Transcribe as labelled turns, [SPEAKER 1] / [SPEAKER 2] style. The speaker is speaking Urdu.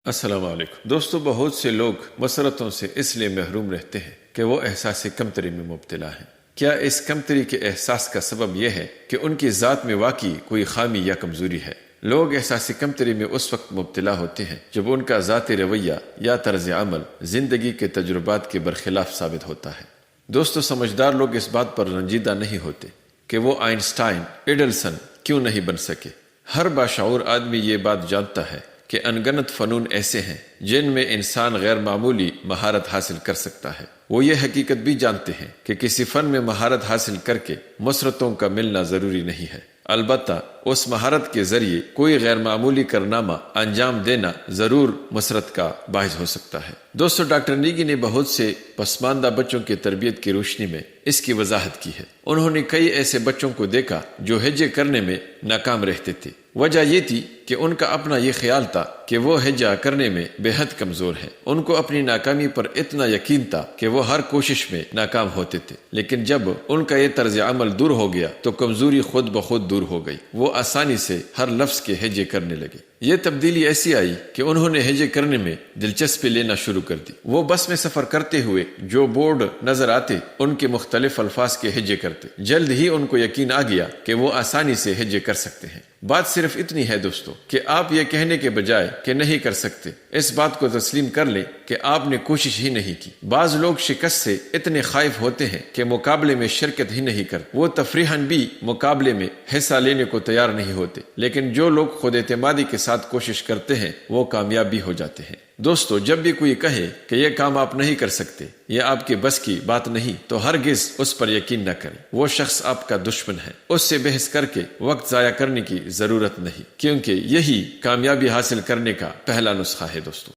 [SPEAKER 1] السلام علیکم دوستو، بہت سے لوگ مسرتوں سے اس لیے محروم رہتے ہیں کہ وہ احساس کمتری میں مبتلا ہیں۔ کیا اس کمتری کے احساس کا سبب یہ ہے کہ ان کی ذات میں واقعی کوئی خامی یا کمزوری ہے؟ لوگ احساس کمتری میں اس وقت مبتلا ہوتے ہیں جب ان کا ذاتی رویہ یا طرز عمل زندگی کے تجربات کے برخلاف ثابت ہوتا ہے۔ دوستو، سمجھدار لوگ اس بات پر رنجیدہ نہیں ہوتے کہ وہ آئنسٹائن، ایڈلسن کیوں نہیں بن سکے۔ ہر باشعور آدمی یہ بات جانتا ہے کہ انگنت فنون ایسے ہیں جن میں انسان غیر معمولی مہارت حاصل کر سکتا ہے۔ وہ یہ حقیقت بھی جانتے ہیں کہ کسی فن میں مہارت حاصل کر کے مسرتوں کا ملنا ضروری نہیں ہے، البتہ اس مہارت کے ذریعے کوئی غیر معمولی کارنامہ انجام دینا ضرور مسرت کا باعث ہو سکتا ہے۔ دوستو، ڈاکٹر نیگی نے بہت سے پسماندہ بچوں کی تربیت کی روشنی میں اس کی وضاحت کی ہے۔ انہوں نے کئی ایسے بچوں کو دیکھا جو ہجے کرنے میں ناکام رہتے تھے۔ وجہ یہ تھی کہ ان کا اپنا یہ خیال تھا کہ وہ ہجا کرنے میں بے حد کمزور ہیں۔ ان کو اپنی ناکامی پر اتنا یقین تھا کہ وہ ہر کوشش میں ناکام ہوتے تھے، لیکن جب ان کا یہ طرز عمل دور ہو گیا تو کمزوری خود بخود دور ہو گئی۔ وہ آسانی سے ہر لفظ کے ہجے کرنے لگے۔ یہ تبدیلی ایسی آئی کہ انہوں نے ہجے کرنے میں دلچسپی لینا شروع کر دی۔ وہ بس میں سفر کرتے ہوئے جو بورڈ نظر آتے ان کے مختلف الفاظ کے ہجے کرتے۔ جلد ہی ان کو یقین آ گیا کہ وہ آسانی سے ہجے کر سکتے ہیں۔ بات صرف اتنی ہے دوستو کہ آپ یہ کہنے کے بجائے کہ نہیں کر سکتے، اس بات کو تسلیم کر لیں کہ آپ نے کوشش ہی نہیں کی۔ بعض لوگ شکست سے اتنے خائف ہوتے ہیں کہ مقابلے میں شرکت ہی نہیں کرتے۔ وہ تفریحاً بھی مقابلے میں حصہ لینے کو تیار نہیں ہوتے، لیکن جو لوگ خود اعتمادی کے ساتھ کوشش کرتے ہیں وہ کامیاب بھی ہو جاتے ہیں۔ دوستو، جب بھی کوئی کہے کہ یہ کام آپ نہیں کر سکتے، یہ آپ کے بس کی بات نہیں، تو ہرگز اس پر یقین نہ کریں۔ وہ شخص آپ کا دشمن ہے۔ اس سے بحث کر کے وقت ضائع کرنے کی ضرورت نہیں، کیونکہ یہی کامیابی حاصل کرنے کا پہلا نسخہ ہے دوستو۔